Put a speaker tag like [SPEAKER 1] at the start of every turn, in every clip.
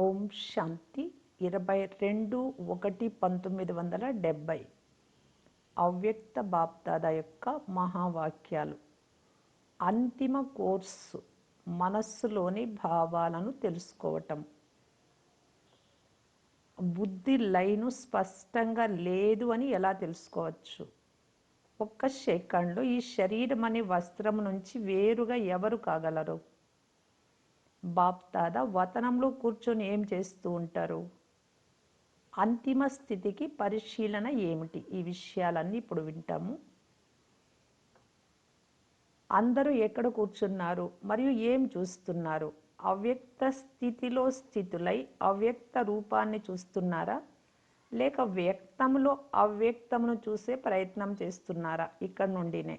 [SPEAKER 1] ఓం శాంతి 22/1/1970 అవ్యక్త బాప్దాద యొక్క మహావాక్యాలు. అంతిమ కోర్సు మనస్సులోని భావాలను తెలుసుకోవటం. బుద్ధి లైను స్పష్టంగా లేదు అని ఎలా తెలుసుకోవచ్చు? ఒక్క సెకండ్లో ఈ శరీరం అనే వస్త్రం నుంచి వేరుగా ఎవరు కాగలరు? బాప్దాద వతనంలో కూర్చొని ఏం చేస్తూ ఉంటారు? అంతిమ స్థితికి పరిశీలన ఏమిటి? ఈ విషయాలన్నీ ఇప్పుడు వింటాము. అందరూ ఎక్కడ కూర్చున్నారు మరియు ఏం చూస్తున్నారు? అవ్యక్త స్థితిలో స్థితులై అవ్యక్త రూపాన్ని చూస్తున్నారా, లేక వ్యక్తంలో అవ్యక్తమును చూసే ప్రయత్నం చేస్తున్నారా? ఇక్కడ నుండినే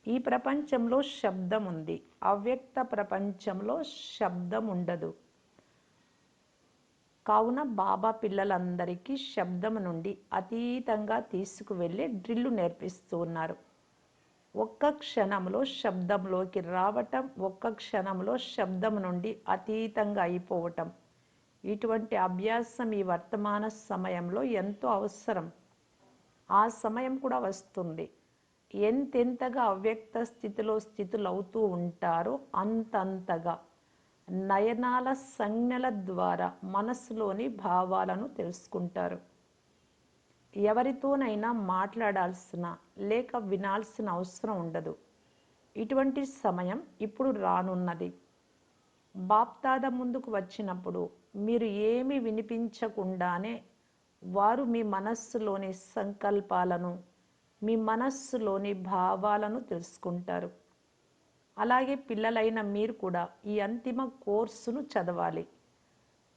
[SPEAKER 1] ఈ ప్రపంచంలో శబ్దం ఉంది, అవ్యక్త ప్రపంచంలో శబ్దం ఉండదు. కావున బాబా పిల్లలందరికీ శబ్దం నుండి అతీతంగా తీసుకువెళ్ళి డ్రిల్లు నేర్పిస్తూ ఉన్నారు. ఒక్క క్షణంలో శబ్దంలోకి రావటం, ఒక్క క్షణంలో శబ్దం నుండి అతీతంగా అయిపోవటం. ఇటువంటి అభ్యాసం ఈ వర్తమాన సమయంలో ఎంతో అవసరం. ఆ సమయం కూడా వస్తుంది. ఎంతెంతగా అవ్యక్త స్థితిలో స్థితులు అవుతూ ఉంటారో అంతంతగా నయనాల సంజ్ఞల ద్వారా మనసులోని భావాలను తెలుసుకుంటారు. ఎవరితోనైనా మాట్లాడాల్సిన లేక వినాల్సిన అవసరం ఉండదు. ఇటువంటి సమయం ఇప్పుడు రానున్నది. బాప్దాద ముందుకు వచ్చినప్పుడు మీరు ఏమి వినిపించకుండానే వారు మీ మనస్సులోని సంకల్పాలను, మీ మనస్సులోని భావాలను తెలుసుకుంటారు. అలాగే పిల్లలైన మీరు కూడా ఈ అంతిమ కోర్సును చదవాలి.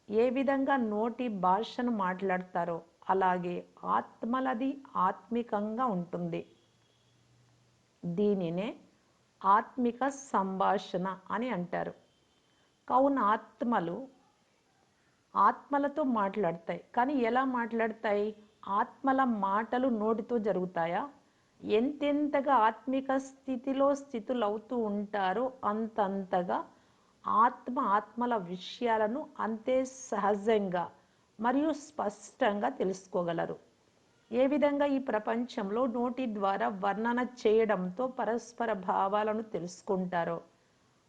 [SPEAKER 1] ఏ విధంగా నోటి భాషను మాట్లాడతారో అలాగే ఆత్మలది ఆత్మికంగా ఉంటుంది. దీనినే ఆత్మిక సంభాషణ అని అంటారు. కావున ఆత్మలతో మాట్లాడతాయి. కానీ ఎలా మాట్లాడతాయి? ఆత్మల మాటలు నోటితో జరుగుతాయా? ఎంతెంతగా ఆత్మిక స్థితిలో స్థితులు అవుతూ ఉంటారో అంతంతగా ఆత్మల విషయాలను అంతే సహజంగా మరియు స్పష్టంగా తెలుసుకోగలరు. ఏ విధంగా ఈ ప్రపంచంలో నోటి ద్వారా వర్ణన చేయడంతో పరస్పర భావాలను తెలుసుకుంటారో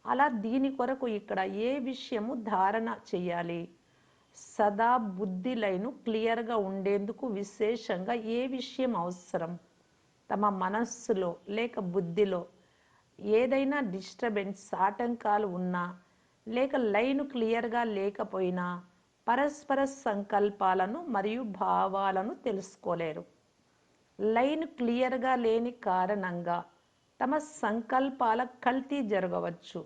[SPEAKER 1] అలా దీని కొరకు ఇక్కడ ఏ విషయము ధారణ చేయాలి? సదా బుద్ధి లైను క్లియర్గా ఉండేందుకు విశేషంగా ఏ విషయం అవసరం? తమ మనస్సులో లేక బుద్ధిలో ఏదైనా డిస్టర్బెన్స్, ఆటంకాలు ఉన్నా లేక లైను క్లియర్గా లేకపోయినా పరస్పర సంకల్పాలను మరియు భావాలను తెలుసుకోలేరు. లైన్ క్లియర్గా లేని కారణంగా తమ సంకల్పాల కల్తీ జరగవచ్చు.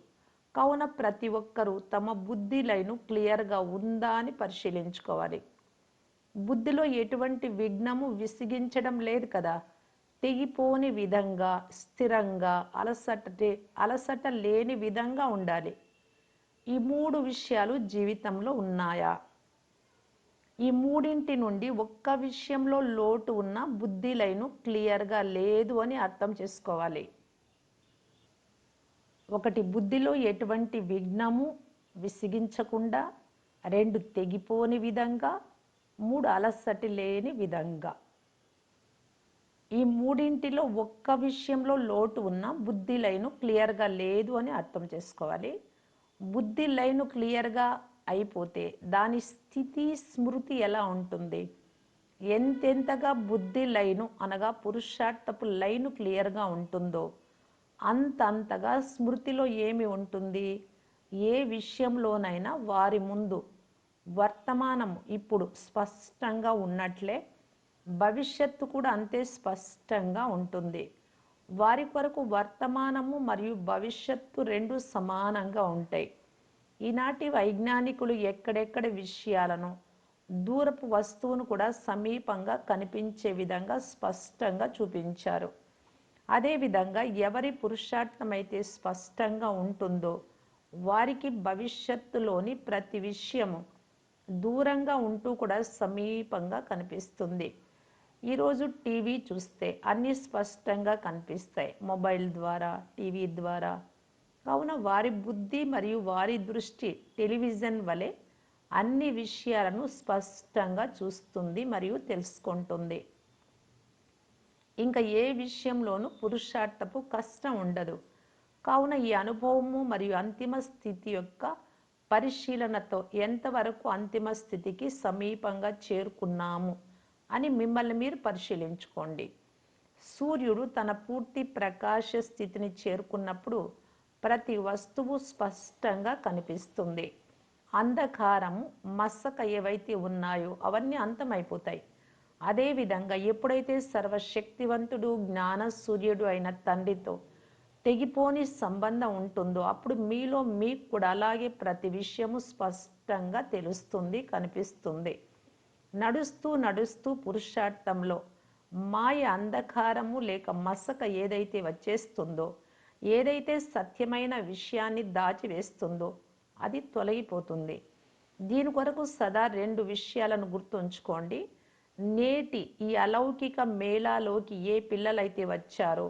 [SPEAKER 1] కావున ప్రతి ఒక్కరూ తమ బుద్ధి లైను క్లియర్గా ఉందా అని పరిశీలించుకోవాలి. బుద్ధిలో ఎటువంటి విఘ్నము విసిగించడం లేదు కదా. తెగిపోని విధంగా, స్థిరంగా, అలసట లేని విధంగా ఉండాలి. ఈ మూడు విషయాలు జీవితంలో ఉన్నాయా? ఈ మూడింటి నుండి ఒక్క విషయంలో లోటు ఉన్న బుద్ధి లైను క్లియర్గా లేదు అని అర్థం చేసుకోవాలి. ఒకటి, బుద్ధిలో ఎటువంటి విఘ్నము విసిగించకుండా, రెండు, తెగిపోని విధంగా, మూడు, అలసట లేని విధంగా. ఈ మూడింటిలో ఒక్క విషయంలో లోటు ఉన్న బుద్ధి లైను క్లియర్గా లేదు అని అర్థం చేసుకోవాలి. బుద్ధి లైను క్లియర్గా అయిపోతే దాని స్థితి, స్మృతి ఎలా ఉంటుంది? ఎంతెంతగా బుద్ధి లైను అనగా పురుషార్థపు లైను క్లియర్గా ఉంటుందో అంతంతగా స్మృతిలో ఏమి ఉంటుంది? ఏ విషయంలోనైనా వారి ముందు వర్తమానము ఇప్పుడు స్పష్టంగా ఉన్నట్లే భవిష్యత్తు కూడా అంతే స్పష్టంగా ఉంటుంది. వారి కొరకు వర్తమానము మరియు భవిష్యత్తు రెండు సమానంగా ఉంటాయి. ఈనాటి వైజ్ఞానికులు ఎక్కడెక్కడ విషయాలను, దూరపు వస్తువును కూడా సమీపంగా కనిపించే విధంగా స్పష్టంగా చూపించారు. అదేవిధంగా ఎవరి పురుషార్థమైతే స్పష్టంగా ఉంటుందో వారికి భవిష్యత్తులోని ప్రతి విషయము దూరంగా ఉంటూ కూడా సమీపంగా కనిపిస్తుంది. ఈరోజు టీవీ చూస్తే అన్నీ స్పష్టంగా కనిపిస్తాయి, మొబైల్ ద్వారా, టీవీ ద్వారా. కావున వారి బుద్ధి మరియు వారి దృష్టి టెలివిజన్ వలె అన్ని విషయాలను స్పష్టంగా చూస్తుంది మరియు తెలుసుకుంటుంది. ఇంకా ఏ విషయంలోనూ పురుషార్థపు కష్టం ఉండదు. కావున ఈ అనుభవము మరియు అంతిమ స్థితి యొక్క పరిశీలనతో ఎంతవరకు అంతిమ స్థితికి సమీపంగా చేరుకున్నాము అని మిమ్మల్ని మీరు పరిశీలించుకోండి. సూర్యుడు తన పూర్తి ప్రకాశ స్థితిని చేరుకున్నప్పుడు ప్రతి వస్తువు స్పష్టంగా కనిపిస్తుంది. అంధకారము, మసక ఏవైతే ఉన్నాయో అవన్నీ అంతమైపోతాయి. అదేవిధంగా ఎప్పుడైతే సర్వశక్తివంతుడు జ్ఞాన సూర్యుడు అయిన తండ్రితో తెగిపోని సంబంధం ఉంటుందో అప్పుడు మీలో మీకు కూడా అలాగే ప్రతి విషయము స్పష్టంగా తెలుస్తుంది, కనిపిస్తుంది. నడుస్తూ నడుస్తూ పురుషార్థంలో మాయ, అంధకారము లేక మసక ఏదైతే వచ్చేస్తుందో, ఏదైతే సత్యమైన విషయాన్ని దాచివేస్తుందో అది తొలగిపోతుంది. దీని కొరకు సదా 2 విషయాలను గుర్తుంచుకోండి. నేటి ఈ అలౌకిక మేళాలోకి ఏ పిల్లలైతే వచ్చారో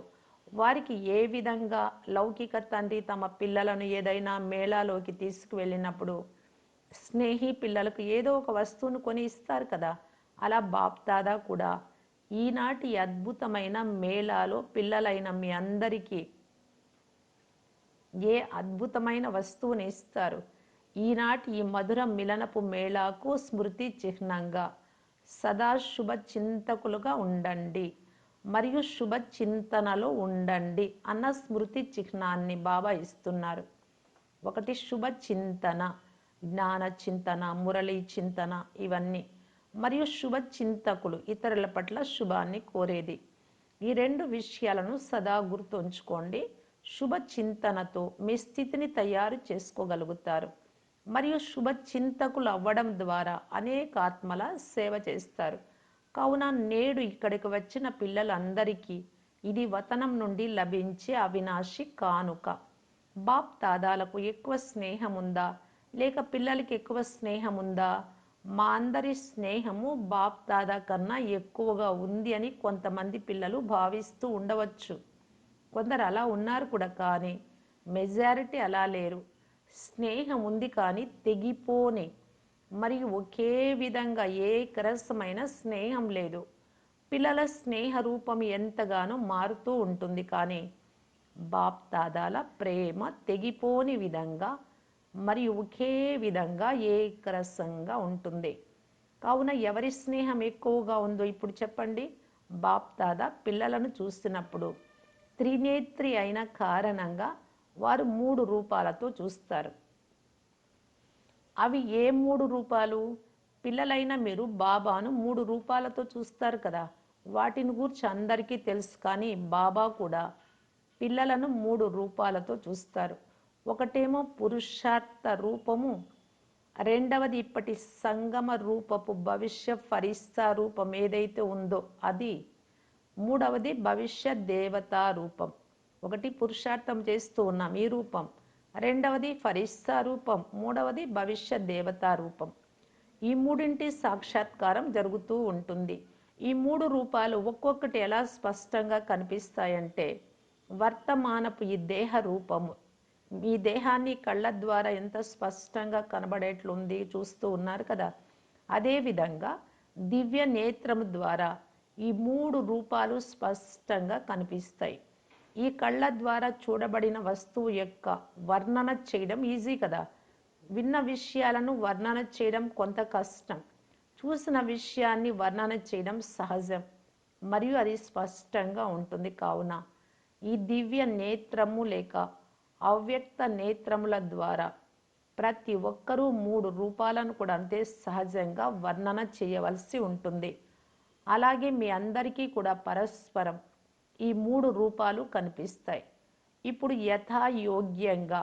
[SPEAKER 1] వారికి ఏ విధంగా లౌకిక తండ్రి తమ పిల్లలను ఏదైనా మేళాలోకి తీసుకువెళ్ళినప్పుడు స్నేహి పిల్లలకు ఏదో ఒక వస్తువును కొని ఇస్తారు కదా, అలా బాప్దాదా కూడా ఈనాటి అద్భుతమైన మేళాలో పిల్లలైన మీ అందరికీ ఏ అద్భుతమైన వస్తువుని ఇస్తారు. ఈనాటి ఈ మధుర మిలనపు మేళాకు స్మృతి చిహ్నంగా సదా శుభ చింతకులుగా ఉండండి మరియు శుభ చింతనలో ఉండండి అన్న స్మృతి చిహ్నాన్ని బాబా ఇస్తున్నారు. ఒకటి శుభ చింతన, జ్ఞాన చింతన, మురళీ చింతన ఇవన్నీ, మరియు శుభ చింతకులు ఇతరుల పట్ల శుభాన్ని కోరేది. ఈ 2 విషయాలను సదా గుర్తుంచుకోండి. శుభ చింతనతో మీ స్థితిని తయారు చేసుకోగలుగుతారు మరియు శుభ చింతకులు అవ్వడం ద్వారా అనేక ఆత్మల సేవ చేస్తారు. కావున నేడు ఇక్కడికి వచ్చిన పిల్లలందరికీ ఇది వతనం నుండి లభించే అవినాశి కానుక. బాప్ దాదాలకు ఎక్కువ స్నేహం ఉందా లేక పిల్లలకి ఎక్కువ స్నేహం ఉందా? మా అందరి స్నేహము బాప్ దాదా కన్నా ఎక్కువగా ఉంది అని కొంతమంది పిల్లలు భావిస్తూ ఉండవచ్చు. కొందరు అలా ఉన్నారు కూడా, కానీ మెజారిటీ అలా లేరు. స్నేహం ఉంది కానీ తెగిపోని మరియు ఒకే విధంగా ఏకరసమైన స్నేహం లేదు. పిల్లల స్నేహ రూపం ఎంతగానో మారుతూ ఉంటుంది, కానీ బాప్ దాదాల ప్రేమ తెగిపోని విధంగా మరియు ఒకే విధంగా ఏకరసంగా ఉంటుంది. కావున ఎవరి స్నేహం ఎక్కువగా ఉందో ఇప్పుడు చెప్పండి. బాప్ దాదా పిల్లలను చూస్తున్నప్పుడు త్రినేత్రి అయిన కారణంగా వారు 3 రూపాలతో చూస్తారు. అవి ఏ 3 రూపాలు? పిల్లలైన మీరు బాబాను 3 రూపాలతో చూస్తారు కదా, వాటిని గురించి అందరికీ తెలుసు. కానీ బాబా కూడా పిల్లలను 3 రూపాలతో చూస్తారు. ఒకటేమో పురుషార్థ రూపము, రెండవది ఇప్పటి సంగమ రూపపు భవిష్య ఫరిస్తా రూపం ఏదైతే ఉందో అది, మూడవది భవిష్య దేవతా రూపం. ఒకటి పురుషార్థం చేస్తూ ఉన్నాం ఈ రూపం, రెండవది ఫరిస్తా రూపం, మూడవది భవిష్య దేవతా రూపం. ఈ మూడింటి సాక్షాత్కారం జరుగుతూ ఉంటుంది. ఈ 3 రూపాలు ఒక్కొక్కటి ఎలా స్పష్టంగా కనిపిస్తాయంటే, వర్తమానపు ఈ దేహ రూపము, ఈ దేహాన్ని కళ్ళ ద్వారా ఎంత స్పష్టంగా కనబడేట్లుంది చూస్తూ ఉన్నారు కదా, అదేవిధంగా దివ్య నేత్రము ద్వారా ఈ 3 రూపాలు స్పష్టంగా కనిపిస్తాయి. ఈ కళ్ళ ద్వారా చూడబడిన వస్తువు యొక్క వర్ణన చేయడం ఈజీ కదా. విన్న విషయాలను వర్ణన చేయడం కొంత కష్టం. చూసిన విషయాన్ని వర్ణన చేయడం సహజం మరియు అది స్పష్టంగా ఉంటుంది. కావున ఈ దివ్య నేత్రము లేక అవ్యక్త నేత్రముల ద్వారా ప్రతి ఒక్కరూ 3 రూపాలను కూడా అంతే సహజంగా వర్ణన చేయవలసి ఉంటుంది. అలాగే మీ అందరికీ కూడా పరస్పరం ఈ 3 రూపాలు కనిపిస్తాయి. ఇప్పుడు యథాయోగ్యంగా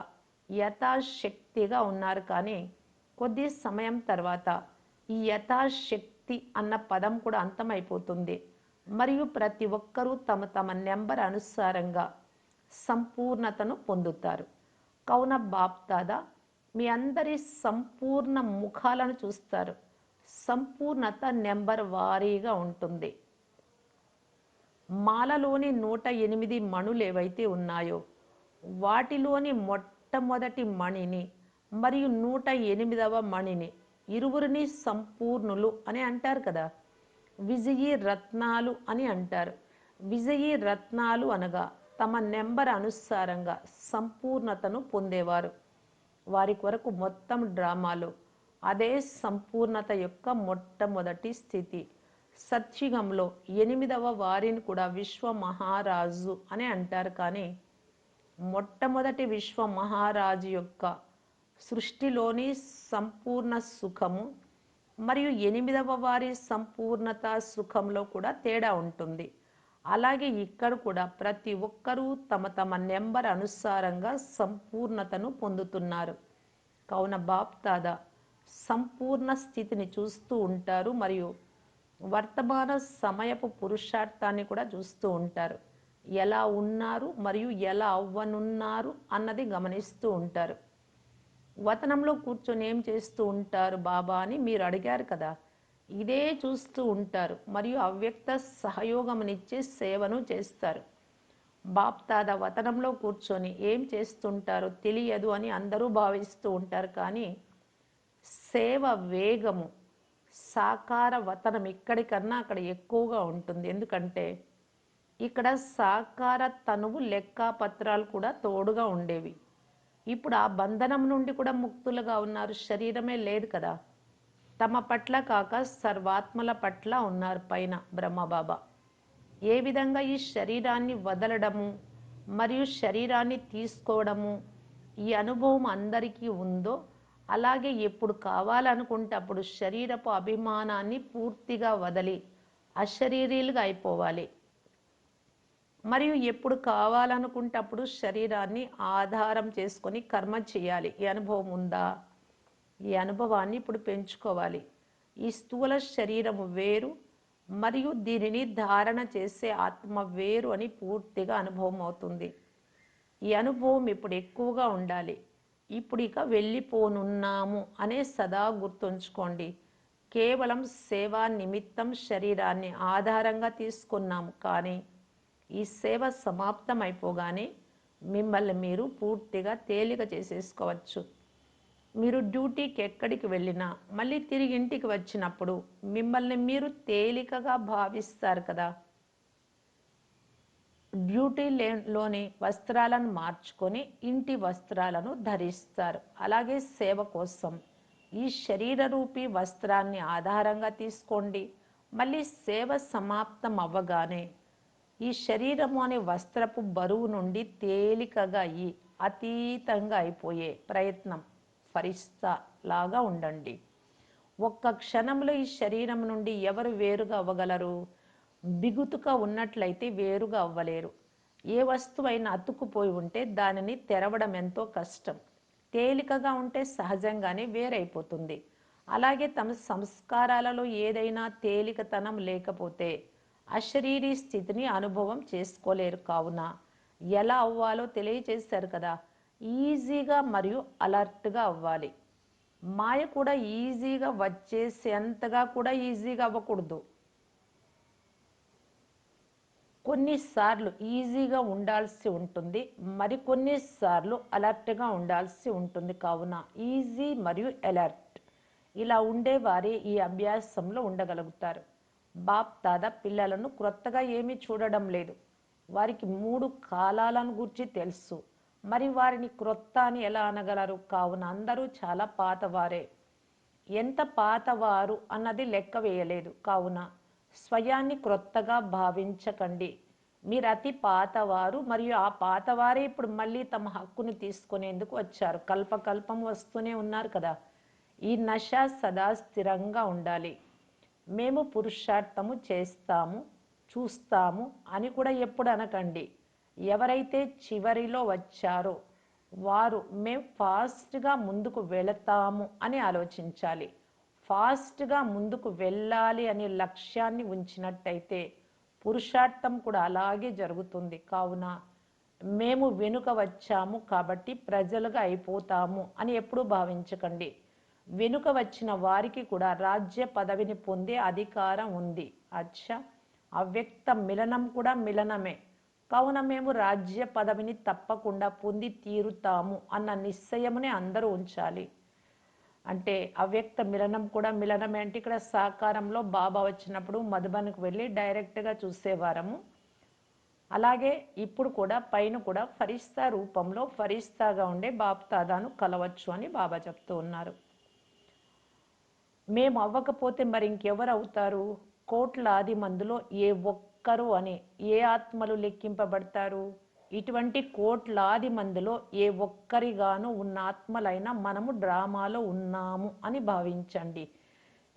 [SPEAKER 1] యథాశక్తిగా ఉన్నారు, కానీ కొద్ది సమయం తర్వాత ఈ యథాశక్తి అన్న పదం కూడా అంతమైపోతుంది మరియు ప్రతి ఒక్కరూ తమ తమ నెంబర్ అనుసారంగా సంపూర్ణతను పొందుతారు. కావున బాప్ దాదా మీ అందరి సంపూర్ణ ముఖాలను చూస్తారు. సంపూర్ణత నెంబర్ వారీగా ఉంటుంది. మాలలోని 108 మణులు ఏవైతే ఉన్నాయో వాటిలోని మొట్టమొదటి మణిని మరియు 108వ మణిని ఇరువురిని సంపూర్ణులు అని అంటారు కదా. విజయీ రత్నాలు అని అంటారు. విజయీ రత్నాలు అనగా తమ నెంబర్ అనుసారంగా సంపూర్ణతను పొందేవారు. వారి కొరకు మొత్తం డ్రామాలో అదే సంపూర్ణత యొక్క మొట్టమొదటి స్థితి. సత్యుగంలో 8వ వారిని కూడా విశ్వ మహారాజు అని అంటారు. కానీ మొట్టమొదటి విశ్వ మహారాజు యొక్క సృష్టిలోని సంపూర్ణ సుఖము మరియు 8వ వారి సంపూర్ణత సుఖంలో కూడా తేడా ఉంటుంది. అలాగే ఇక్కడ కూడా ప్రతి ఒక్కరూ తమ తమ నెంబర్ అనుసారంగా సంపూర్ణతను పొందుతున్నారు. కావున బాప్దాదా సంపూర్ణ స్థితిని చూస్తూ ఉంటారు మరియు వర్తమాన సమయపు పురుషార్థాన్ని కూడా చూస్తూ ఉంటారు. ఎలా ఉన్నారు మరియు ఎలా అవ్వనున్నారు అన్నది గమనిస్తూ ఉంటారు. వతనంలో కూర్చొని ఏం చేస్తూ ఉంటారు బాబా అని మీరు అడిగారు కదా. ఇదే చూస్తూ ఉంటారు మరియు అవ్యక్త సహయోగమునిచ్చే సేవను చేస్తారు. బాప్దాదా వతనంలో కూర్చొని ఏం చేస్తుంటారో తెలియదు అని అందరూ భావిస్తూ ఉంటారు. కానీ సేవ వేగము సాకార వతనం ఇక్కడికన్నా అక్కడ ఎక్కువగా ఉంటుంది. ఎందుకంటే ఇక్కడ సాకార తనువు లెక్కాపత్రాలు కూడా తోడుగా ఉండేవి. ఇప్పుడు ఆ బంధనం నుండి కూడా ముక్తులుగా ఉన్నారు. శరీరమే లేదు కదా. తమ పట్ల కాక సర్వాత్మల పట్ల ఉన్నారు పైన బ్రహ్మబాబా. ఏ విధంగా ఈ శరీరాన్ని వదలడము మరియు శరీరాన్ని తీసుకోవడము ఈ అనుభవం అందరికీ ఉందో, అలాగే ఎప్పుడు కావాలనుకుంటే అప్పుడు శరీరపు అభిమానాన్ని పూర్తిగా వదిలి అశరీరీలుగా అయిపోవాలి. మరియు ఎప్పుడు కావాలనుకుంటే అప్పుడు శరీరాన్ని ఆధారం చేసుకొని కర్మ చేయాలి. ఈ అనుభవం ఉందా? ఈ అనుభవాన్ని ఇప్పుడు పెంచుకోవాలి. ఈ స్థూల శరీరము వేరు మరియు దీనిని ధారణ చేసే ఆత్మ వేరు అని పూర్తిగా అనుభవం అవుతుంది. ఈ అనుభవం ఇప్పుడు ఎక్కువగా ఉండాలి. ఇప్పుడు ఇక వెళ్ళిపోనున్నాము అనే సదా గుర్తుంచుకోండి. కేవలం సేవా నిమిత్తం శరీరాన్ని ఆధారంగా తీసుకున్నాము. కానీ ఈ సేవ సమాప్తం అయిపోగానే మిమ్మల్ని మీరు పూర్తిగా తేలిక చేసేసుకోవచ్చు. మీరు డ్యూటీకి ఎక్కడికి వెళ్ళినా మళ్ళీ తిరిగి ఇంటికి వచ్చినప్పుడు మిమ్మల్ని మీరు తేలికగా భావిస్తారు కదా. డ్యూటీలోని వస్త్రాలను మార్చుకొని ఇంటి వస్త్రాలను ధరిస్తారు. అలాగే సేవ కోసం ఈ శరీర రూపీ వస్త్రాన్ని ఆధారంగా తీసుకోండి. మళ్ళీ సేవ సమాప్తం అవ్వగానే ఈ శరీరము అనే వస్త్రపు బరువు నుండి తేలికగా అతీతంగా అయిపోయే ప్రయత్నం ఫరిస్తా లాగా ఉండండి. ఒక్క క్షణంలో ఈ శరీరం నుండి ఎవరు వేరుగా అవ్వగలరు? బిగుతుగా ఉన్నట్లయితే వేరుగా అవ్వలేరు. ఏ వస్తువైనా అతుక్కుపోయి ఉంటే దానిని తెరవడం ఎంతో కష్టం. తేలికగా ఉంటే సహజంగానే వేరైపోతుంది. అలాగే తమ సంస్కారాలలో ఏదైనా తేలికతనం లేకపోతే అశరీరీ స్థితిని అనుభవం చేసుకోలేరు. కావున ఎలా అవ్వాలో తెలియచేశారు కదా. ఈజీగా మరియు అలర్ట్గా అవ్వాలి. మాయ కూడా ఈజీగా వచ్చేసేంతగా కూడా ఈజీగా అవ్వకూడదు. కొన్నిసార్లు ఈజీగా ఉండాల్సి ఉంటుంది, మరికొన్నిసార్లు అలర్ట్గా ఉండాల్సి ఉంటుంది. కావున ఈజీ మరియు అలర్ట్ ఇలా ఉండేవారే ఈ అభ్యాసంలో ఉండగలుగుతారు. బాప్ దాదా పిల్లలను క్రొత్తగా ఏమీ చూడడం లేదు. వారికి 3 కాలాలను గురించి తెలుసు. మరి వారిని క్రొత్త అని ఎలా అనగలరు? కావున అందరూ చాలా పాతవారే. ఎంత పాతవారు అన్నది లెక్క వేయలేదు. కావున స్వయాన్ని క్రొత్తగా భావించకండి. మీరు అతి పాతవారు మరియు ఆ పాతవారే ఇప్పుడు మళ్ళీ తమ హక్కును తీసుకునేందుకు వచ్చారు. కల్పకల్పం వస్తూనే ఉన్నారు కదా. ఈ నశ సదా స్థిరంగా ఉండాలి. మేము పురుషార్థము చేస్తాము, చూస్తాము అని కూడా ఎప్పుడు అనకండి. ఎవరైతే చివరిలో వచ్చారో వారు మేము ఫాస్ట్గా ముందుకు వెళతాము అని ఆలోచించాలి. ఫాస్ట్గా ముందుకు వెళ్ళాలి అనే లక్ష్యాన్ని ఉంచినట్టయితే పురుషార్థం కూడా అలాగే జరుగుతుంది. కావున మేము వెనుక వచ్చాము కాబట్టి ప్రజలుగా అయిపోతాము అని ఎప్పుడూ భావించకండి. వెనుక వచ్చిన వారికి కూడా రాజ్య పదవిని పొందే అధికారం ఉంది. అచ్చా, అవ్యక్త మిలనం కూడా మిలనమే. కావున మేము రాజ్య పదవిని తప్పకుండా పొంది తీరుతాము అన్న నిశ్చయమునే అందరూ ఉంచాలి. అంటే అవ్యక్త మిలనం కూడా మిలనమే. అంటే ఇక్కడ సాకారంలో బాబా వచ్చినప్పుడు మధుబన్కు వెళ్ళి డైరెక్ట్గా చూసేవారము. అలాగే ఇప్పుడు కూడా పైన కూడా ఫరిస్తా రూపంలో ఫరిస్తాగా ఉండే బాప్ తాదాను కలవచ్చు అని బాబా చెప్తూ ఉన్నారు. మేము అవ్వకపోతే మరి ఇంకెవరు అవుతారు? కోట్లాది మందిలో ఏ ఒక్కరు అని ఏ ఆత్మలు లెక్కింపబడతారు? ఇటువంటి కోట్లాది మందిలో ఏ ఒక్కరిగాను ఉన్న ఆత్మలైనా మనము డ్రామాలో ఉన్నాము అని భావించండి.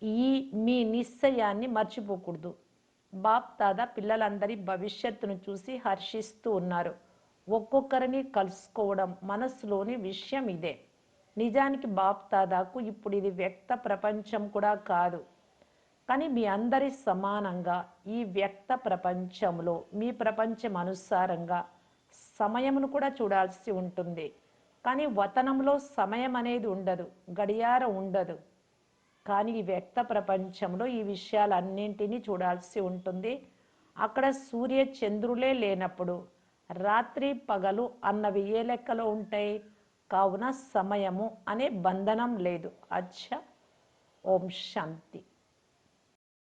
[SPEAKER 1] ఈ మీ నిశ్చయాన్ని మర్చిపోకూడదు. బాప్ దాదా పిల్లలందరి భవిష్యత్తును చూసి హర్షిస్తూ ఉన్నారు. ఒక్కొక్కరిని కలుసుకోవడం మనసులోని విషయం ఇదే. నిజానికి బాప్ దాదాకు ఇప్పుడు ఇది వ్యక్త ప్రపంచం కూడా కాదు. కానీ మీ అందరి సమానంగా ఈ వ్యక్త ప్రపంచంలో మీ ప్రపంచం అనుసారంగా సమయమును కూడా చూడాల్సి ఉంటుంది. కానీ వతనంలో సమయం అనేది ఉండదు, గడియారం ఉండదు. కానీ ఈ వ్యక్త ప్రపంచంలో ఈ విషయాలన్నింటినీ చూడాల్సి ఉంటుంది. అక్కడ సూర్య చంద్రులే లేనప్పుడు రాత్రి పగలు అన్నవి ఏ లెక్కలో ఉంటాయి? కావున సమయము అనే బంధనం లేదు. అచ్చా, ఓం శాంతి.